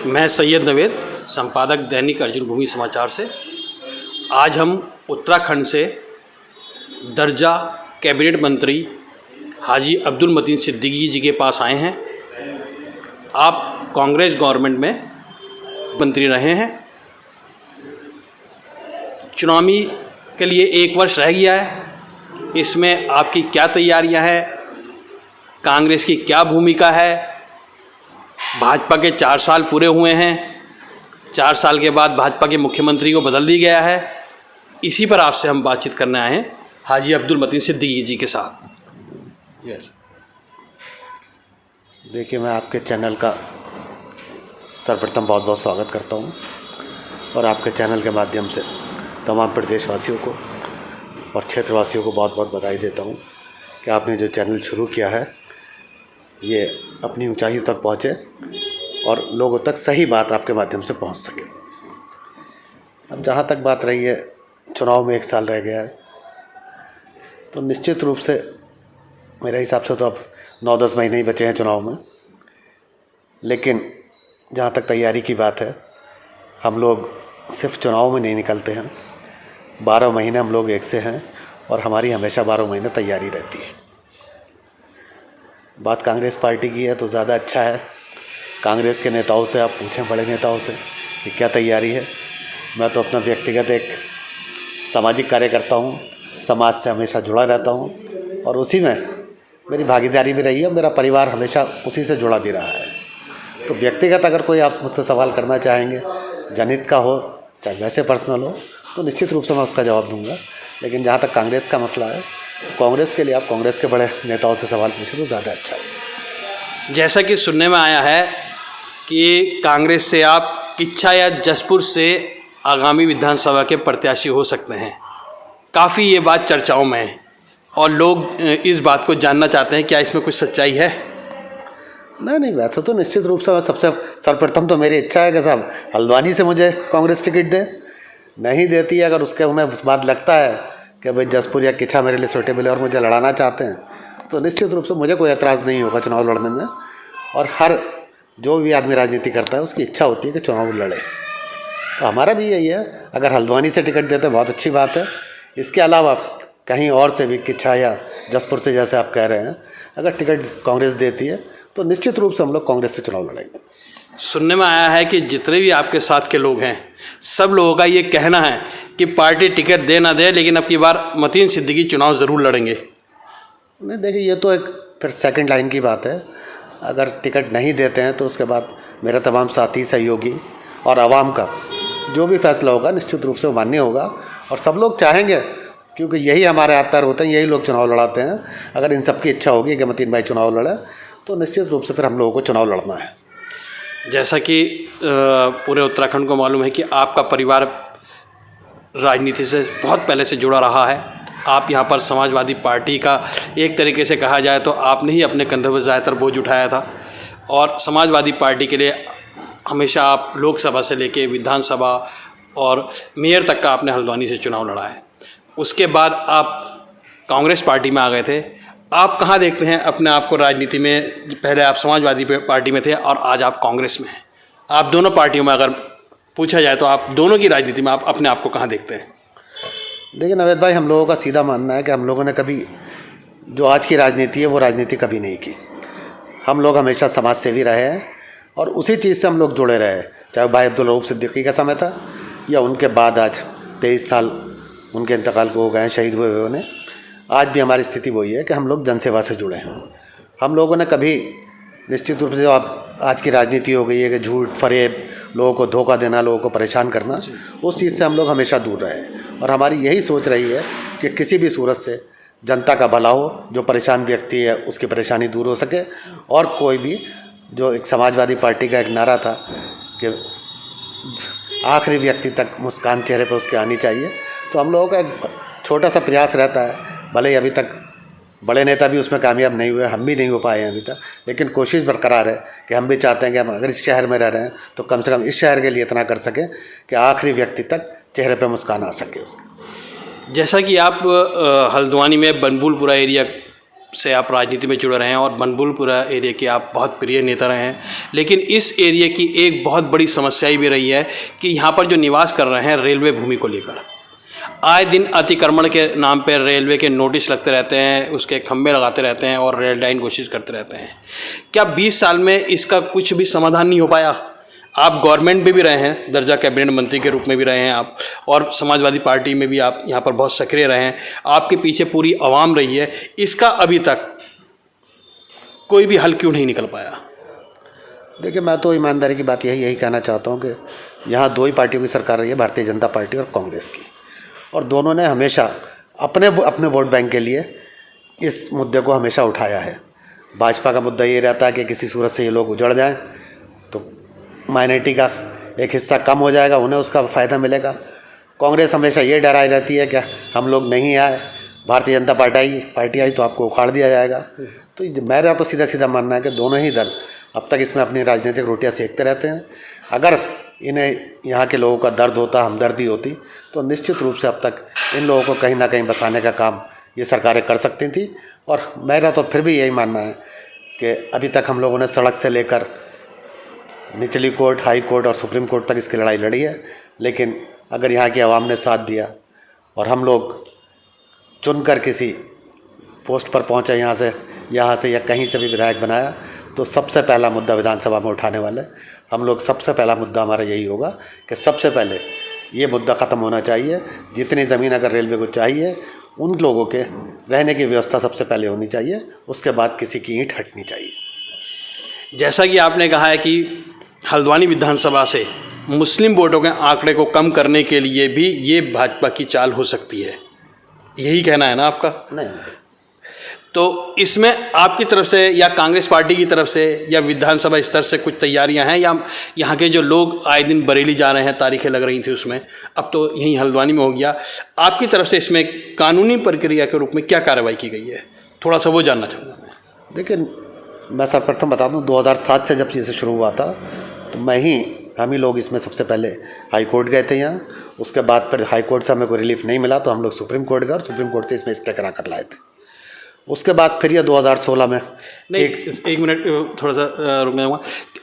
मैं सैयद नवेद, संपादक दैनिक अर्जुन भूमि समाचार से। आज हम उत्तराखंड से दर्जा कैबिनेट मंत्री हाजी अब्दुल मतीन सिद्दीकी जी के पास आए हैं। आप कांग्रेस गवर्नमेंट में मंत्री रहे हैं। चुनावी के लिए 1 वर्ष रह गया है, इसमें आपकी क्या तैयारियां हैं, कांग्रेस की क्या भूमिका है? भाजपा के 4 साल पूरे हुए हैं, 4 साल के बाद भाजपा के मुख्यमंत्री को बदल दिया गया है। इसी पर आपसे हम बातचीत करने आए हैं हाजी अब्दुल मतीन सिद्दीकी जी के साथ। यस, देखिए, मैं आपके चैनल का सर्वप्रथम बहुत बहुत स्वागत करता हूं और आपके चैनल के माध्यम से तमाम प्रदेशवासियों को और क्षेत्रवासियों को बहुत बहुत बधाई देता हूं कि आपने जो चैनल शुरू किया है ये अपनी ऊंचाई तक पहुंचे और लोगों तक सही बात आपके माध्यम से पहुंच सके। अब जहां तक बात रही है, चुनाव में 1 साल रह गया है, तो निश्चित रूप से मेरे हिसाब से तो अब 9-10 महीने ही बचे हैं चुनाव में। लेकिन जहाँ तक तैयारी की बात है, हम लोग सिर्फ चुनाव में नहीं निकलते हैं, 12 महीने हम लोग एक से हैं और हमारी हमेशा 12 महीने तैयारी रहती है। बात कांग्रेस पार्टी की है तो ज़्यादा अच्छा है। कांग्रेस के नेताओं से आप पूछें, बड़े नेताओं से, कि क्या तैयारी है। मैं तो अपना व्यक्तिगत एक सामाजिक कार्यकर्ता हूँ, समाज से हमेशा जुड़ा रहता हूँ और उसी में मेरी भागीदारी भी रही है। मेरा परिवार हमेशा उसी से जुड़ा भी रहा है। तो व्यक्तिगत अगर कोई आप मुझसे सवाल करना चाहेंगे, जनहित का हो चाहे वैसे पर्सनल हो, तो निश्चित रूप से मैं उसका जवाब दूंगा। लेकिन जहाँ तक कांग्रेस का मसला है, तो कांग्रेस के लिए आप कांग्रेस के बड़े नेताओं से सवाल पूछें तो ज़्यादा अच्छा है। जैसा कि सुनने में आया है कि कांग्रेस से आप किच्छा या जसपुर से आगामी विधानसभा के प्रत्याशी हो सकते हैं। काफ़ी ये बात चर्चाओं में है और लोग इस बात को जानना चाहते हैं, क्या इसमें कुछ सच्चाई है? नहीं, वैसे तो निश्चित रूप से सबसे सर्वप्रथम तो मेरी इच्छा है कि साहब हल्द्वानी से मुझे कांग्रेस टिकट दे। नहीं देती है, अगर उसके उन्हें बात लगता है कि भाई जसपुर या किच्छा मेरे लिए सूटेबल है और मुझे लड़ाना चाहते हैं, तो निश्चित रूप से मुझे कोई एतराज़ नहीं होगा चुनाव लड़ने में। और हर जो भी आदमी राजनीति करता है उसकी इच्छा होती है कि चुनाव लड़े, तो हमारा भी यही है। अगर हल्द्वानी से टिकट देते हैं बहुत अच्छी बात है। इसके अलावा कहीं और से भी, किच्छा या जसपुर से जैसे आप कह रहे हैं, अगर टिकट कांग्रेस देती है तो निश्चित रूप से हम लोग कांग्रेस से चुनाव लड़ेंगे। सुनने में आया है कि जितने भी आपके साथ के लोग हैं, सब लोगों का ये कहना है कि पार्टी टिकट दे ना दे, लेकिन अब की बार मतीन सिद्दीकी चुनाव ज़रूर लड़ेंगे। नहीं, देखिए, ये तो एक फिर सेकंड लाइन की बात है। अगर टिकट नहीं देते हैं तो उसके बाद मेरे तमाम साथी, सहयोगी और आवाम का जो भी फैसला होगा निश्चित रूप से वो मान्य होगा और सब लोग चाहेंगे, क्योंकि यही हमारे आत्तर होते हैं, यही लोग चुनाव लड़ाते हैं। अगर इन सब की इच्छा होगी कि मतीन भाई चुनाव लड़े, तो निश्चित रूप से फिर हम लोगों को चुनाव लड़ना है। जैसा कि पूरे उत्तराखंड को मालूम है कि आपका परिवार राजनीति से बहुत पहले से जुड़ा रहा है। आप यहाँ पर समाजवादी पार्टी का, एक तरीके से कहा जाए तो आपने ही अपने कंधों पर ज़्यादातर बोझ उठाया था और समाजवादी पार्टी के लिए हमेशा आप लोकसभा से लेके विधानसभा और मेयर तक का आपने हल्द्वानी से चुनाव लड़ा है। उसके बाद आप कांग्रेस पार्टी में आ गए थे। आप कहाँ देखते हैं अपने आप को राजनीति में? पहले आप समाजवादी पार्टी में थे और आज आप कांग्रेस में हैं। आप दोनों पार्टियों में अगर पूछा जाए तो आप दोनों की राजनीति में आप अपने आप को कहाँ देखते हैं? देखिए नवेद भाई, हम लोगों का सीधा मानना है कि हम लोगों ने कभी जो आज की राजनीति है वो राजनीति कभी नहीं की। हम लोग हमेशा समाज सेवी रहे हैं और उसी चीज़ से हम लोग जुड़े रहे, चाहे भाई अब्दुल रऊफ सिद्दीकी का समय था या उनके बाद आज 23 साल उनके इंतकाल को हो गए हैं, शहीद हुए हुए उन्हें। आज भी हमारी स्थिति वही है कि हम लोग जनसेवा से जुड़े हैं। हम लोगों ने कभी निश्चित रूप से, जो आप आज की राजनीति हो गई है कि झूठ फरेब, लोगों को धोखा देना, लोगों को परेशान करना, उस चीज़ से हम लोग हमेशा दूर रहे और हमारी यही सोच रही है कि किसी भी सूरत से जनता का भला हो, जो परेशान व्यक्ति है उसकी परेशानी दूर हो सके। और कोई भी, जो एक समाजवादी पार्टी का एक नारा था कि आखिरी व्यक्ति तक मुस्कान चेहरे पर उसके आनी चाहिए, तो हम लोगों का एक छोटा सा प्रयास रहता है। भले ही अभी तक बड़े नेता भी उसमें कामयाब नहीं हुए, हम भी नहीं हो पाए हैं अभी तक, लेकिन कोशिश बरकरार है कि हम भी चाहते हैं कि हम अगर इस शहर में रह रहे हैं तो कम से कम इस शहर के लिए इतना कर सकें कि आखिरी व्यक्ति तक चेहरे पर मुस्कान आ सके उसके। जैसा कि आप हल्द्वानी में बनभूलपुरा एरिया से आप राजनीति में जुड़े रहे हैं और बनबुलपुरा एरिया के आप बहुत प्रिय नेता रहे हैं, लेकिन इस एरिया की एक बहुत बड़ी समस्या भी रही है कि यहाँ पर जो निवास कर रहे हैं रेलवे भूमि को लेकर आए दिन अतिक्रमण के नाम पर रेलवे के नोटिस लगते रहते हैं, उसके खंभे लगाते रहते हैं और रेल लाइन घोषित करते रहते हैं। क्या 20 साल में इसका कुछ भी समाधान नहीं हो पाया? आप गवर्नमेंट में भी रहे हैं, दर्जा कैबिनेट मंत्री के रूप में भी रहे हैं आप, और समाजवादी पार्टी में भी आप यहाँ पर बहुत सक्रिय रहे हैं, आपके पीछे पूरी आवाम रही है, इसका अभी तक कोई भी हल क्यों नहीं निकल पाया? देखिए, मैं तो ईमानदारी की बात यही कहना चाहता हूँ कि यहाँ दो ही पार्टियों की सरकार रही है, भारतीय जनता पार्टी और कांग्रेस की, और दोनों ने हमेशा अपने वोट बैंक के लिए इस मुद्दे को हमेशा उठाया है। भाजपा का मुद्दा ये रहता है कि किसी सूरत से ये लोग उजड़ जाएं तो माइनॉरिटी का एक हिस्सा कम हो जाएगा, उन्हें उसका फ़ायदा मिलेगा। कांग्रेस हमेशा ये डराई रहती है कि हम लोग नहीं आए, भारतीय जनता पार्टी आई तो आपको उखाड़ दिया जाएगा। तो मेरा तो सीधा मानना है कि दोनों ही दल अब तक इसमें अपनी राजनीतिक रोटियां सेकते रहते हैं। अगर इन्हें यहाँ के लोगों का दर्द होता, हमदर्दी होती, तो निश्चित रूप से अब तक इन लोगों को कहीं ना कहीं बसाने का काम ये सरकारें कर सकती थी। और मेरा तो फिर भी यही मानना है कि अभी तक हम लोगों ने सड़क से लेकर निचली कोर्ट, हाई कोर्ट और सुप्रीम कोर्ट तक इसकी लड़ाई लड़ी है, लेकिन अगर यहाँ की आवाम ने साथ दिया और हम लोग चुनकर किसी पोस्ट पर पहुँचे, यहाँ से या कहीं से भी विधायक बनाया, तो सबसे पहला मुद्दा विधानसभा में उठाने वाले हम लोग। सबसे पहला मुद्दा हमारा यही होगा कि सबसे पहले ये मुद्दा ख़त्म होना चाहिए। जितनी ज़मीन अगर रेलवे को चाहिए, उन लोगों के रहने की व्यवस्था सबसे पहले होनी चाहिए, उसके बाद किसी की ईंट हटनी चाहिए। जैसा कि आपने कहा है कि हल्द्वानी विधानसभा से मुस्लिम वोटों के आंकड़े को कम करने के लिए भी ये भाजपा की चाल हो सकती है, यही कहना है ना आपका? नहीं, तो इसमें आपकी तरफ से या कांग्रेस पार्टी की तरफ से या विधानसभा स्तर से कुछ तैयारियां हैं, या यहाँ के जो लोग आए दिन बरेली जा रहे हैं, तारीखें लग रही थी उसमें, अब तो यहीं हल्द्वानी में हो गया, आपकी तरफ से इसमें कानूनी प्रक्रिया के रूप में क्या कार्रवाई की गई है? थोड़ा सा वो जानना चाहूँगा मैं। देखिए, मैं सर्वप्रथम बता दूँ, 2007 से जब चीज़ें शुरू हुआ था तो हम ही लोग इसमें सबसे पहले हाई कोर्ट गए थे यहाँ। उसके बाद फिर हाई कोर्ट से हमें कोई रिलीफ नहीं मिला तो हम लोग सुप्रीम कोर्ट गए और सुप्रीम कोर्ट से इसमें स्टे करा कर लाए थे। उसके बाद फिर ये 2016 में नहीं, एक मिनट थोड़ा सा रुक जाऊँगा।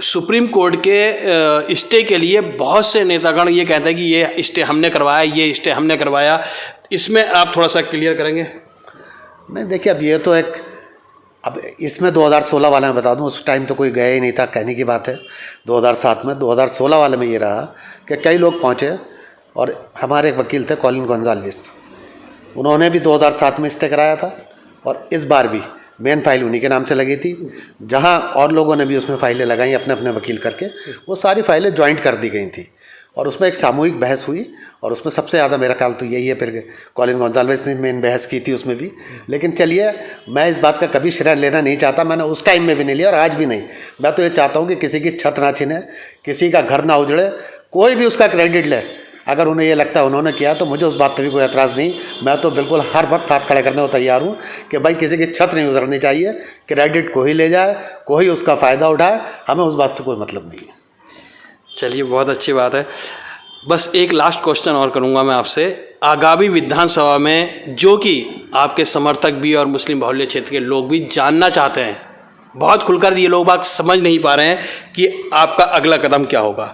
सुप्रीम कोर्ट के स्टे के लिए बहुत से नेतागण ये कहते हैं कि ये स्टे हमने करवाया, ये स्टे हमने करवाया, इसमें आप थोड़ा सा क्लियर करेंगे? नहीं, देखिए, अब इसमें 2016 वाले में बता दूं, उस टाइम तो कोई गया ही नहीं था, कहने की बात है। 2007 में, 2016 वाले में ये रहा कि कई लोग पहुंचे और हमारे एक वकील थे कॉलिन गोंजाल्विस, उन्होंने भी 2007 में स्टे कराया था और इस बार भी मेन फाइल उन्हीं के नाम से लगी थी। जहां और लोगों ने भी उसमें फाइलें लगाई अपने अपने वकील करके, वो सारी फाइलें ज्वाइंट कर दी गई थी और उसमें एक सामूहिक बहस हुई और उसमें सबसे ज़्यादा मेरा ख्याल तो यही है, फिर कॉलिन गोंजाल्विस ने मेन बहस की थी उसमें भी। लेकिन चलिए, मैं इस बात का कभी श्रेय लेना नहीं चाहता, मैंने उस टाइम में भी नहीं लिया और आज भी नहीं। मैं तो ये चाहता हूँ कि किसी की छत ना छीने, किसी का घर ना उजड़े, कोई भी उसका क्रेडिट ले। अगर उन्हें ये लगता है उन्होंने किया तो मुझे उस बात पे भी कोई एतराज़ नहीं। मैं तो बिल्कुल हर वक्त हाथ खड़े करने को तैयार हूँ कि भाई किसी की छत नहीं उजड़नी चाहिए, क्रेडिट कोई ले जाए, कोई उसका फ़ायदा उठाए, हमें उस बात से कोई मतलब नहीं है। चलिए, बहुत अच्छी बात है। बस एक लास्ट क्वेश्चन और करूंगा मैं आपसे। आगामी विधानसभा में जो कि आपके समर्थक भी और मुस्लिम बाहुल्य क्षेत्र के लोग भी जानना चाहते हैं, बहुत खुलकर ये लोग बात समझ नहीं पा रहे हैं कि आपका अगला कदम क्या होगा।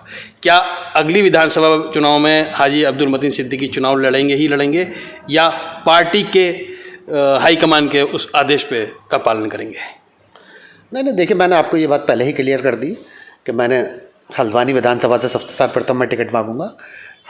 क्या अगली विधानसभा चुनाव में हाजी अब्दुल मतीन सिद्दीकी चुनाव लड़ेंगे या पार्टी के हाईकमान के उस आदेश पे का पालन करेंगे? नहीं, देखिए, मैंने आपको ये बात पहले ही क्लियर कर दी कि मैंने हल्द्वानी विधानसभा से सबसे सर्वप्रथम मैं टिकट मांगूंगा।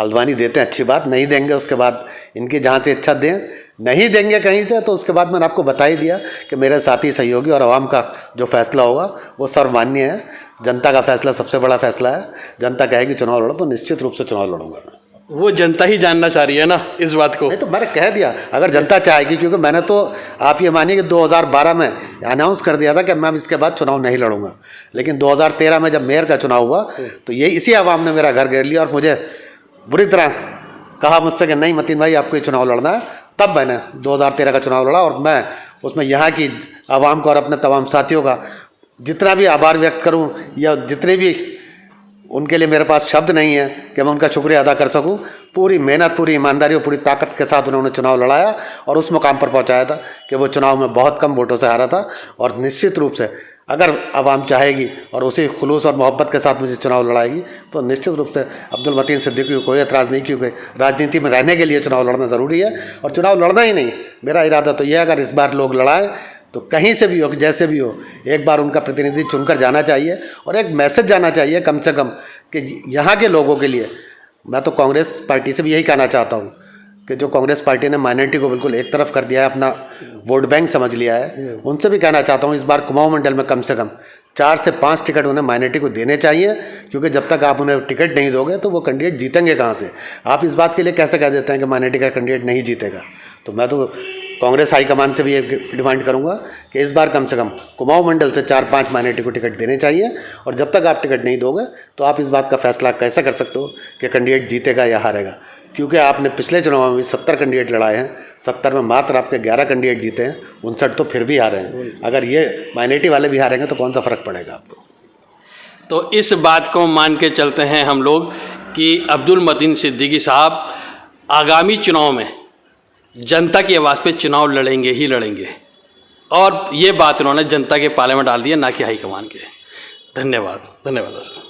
हल्द्वानी देते हैं, अच्छी बात, नहीं देंगे उसके बाद इनकी जहाँ से इच्छा दें, नहीं देंगे कहीं से तो उसके बाद मैंने आपको बता ही दिया कि मेरे साथी सहयोगी और आवाम का जो फैसला होगा वो सर्वमान्य है। जनता का फैसला सबसे बड़ा फैसला है। जनता कहेगी चुनाव लड़ो तो निश्चित रूप से चुनाव लड़ूंगा मैं। वो जनता ही जानना चाह रही है ना इस बात को। नहीं तो मैंने कह दिया, अगर जनता चाहेगी, क्योंकि मैंने तो आप ये मानिए कि 2012 में अनाउंस कर दिया था कि मैं इसके बाद चुनाव नहीं लड़ूंगा, लेकिन 2013 में जब मेयर का चुनाव हुआ तो ये इसी आवाम ने मेरा घर घेर लिया और मुझे बुरी तरह कहा मुझसे कि नहीं मतीन भाई आपको ये चुनाव लड़ना है। तब मैंने 2013 का चुनाव लड़ा और मैं उसमें यहाँ की आवाम को और अपने तमाम साथियों का जितना भी आभार व्यक्त करूँ या जितने भी उनके लिए मेरे पास शब्द नहीं है कि मैं उनका शुक्रिया अदा कर सकूं। पूरी मेहनत, पूरी ईमानदारी और पूरी ताकत के साथ उन्होंने चुनाव लड़ाया और उस मुकाम पर पहुंचाया था कि वो चुनाव में बहुत कम वोटों से हारा था। और निश्चित रूप से अगर आवाम चाहेगी और उसी खुलूस और मोहब्बत के साथ मुझे चुनाव लड़ाएगी तो निश्चित रूप से अब्दुल मतीन सिद्दीकी को कोई एतराज़ नहीं, क्योंकि राजनीति में रहने के लिए चुनाव लड़ना ज़रूरी है। और चुनाव लड़ना ही नहीं, मेरा इरादा तो यह है अगर इस बार लोग लड़ाएं तो कहीं से भी हो, जैसे भी हो, एक बार उनका प्रतिनिधि चुनकर जाना चाहिए और एक मैसेज जाना चाहिए कम से कम कि यहाँ के लोगों के लिए। मैं तो कांग्रेस पार्टी से भी यही कहना चाहता हूँ कि जो कांग्रेस पार्टी ने माइनॉरिटी को बिल्कुल एक तरफ कर दिया है, अपना वोट बैंक समझ लिया है, उनसे भी कहना चाहता हूँ इस बार कुमाऊं मंडल में कम से कम 4 से 5 टिकट उन्हें माइनॉरिटी को देने चाहिए, क्योंकि जब तक आप उन्हें टिकट नहीं दोगे तो वो कैंडिडेट जीतेंगे कहाँ से। आप इस बात के लिए कैसे कह देते हैं कि माइनॉरिटी का कैंडिडेट नहीं जीतेगा। तो मैं तो कांग्रेस हाईकमान से भी ये डिमांड करूंगा कि इस बार कम से कम कुमाऊं मंडल से 4-5 माइनॉरिटी को टिकट देने चाहिए। और जब तक आप टिकट नहीं दोगे तो आप इस बात का फैसला कैसे कर सकते हो कि कैंडिडेट जीतेगा या हारेगा, क्योंकि आपने पिछले चुनाव में भी 70 कैंडिडेट लड़ाए हैं, 70 में मात्र आपके 11 कैंडिडेट जीते हैं, 59 तो फिर भी हारे हैं। अगर ये माइनॉरिटी वाले भी हारेंगे तो कौन सा फ़र्क पड़ेगा आपको। तो इस बात को मान के चलते हैं हम लोग कि अब्दुल मतीन सिद्दीकी साहब आगामी चुनाव में जनता की आवाज़ पे चुनाव लड़ेंगे ही लड़ेंगे। और ये बात उन्होंने जनता के पाले में डाल दी है, ना कि हाईकमान के। धन्यवाद, धन्यवाद सर।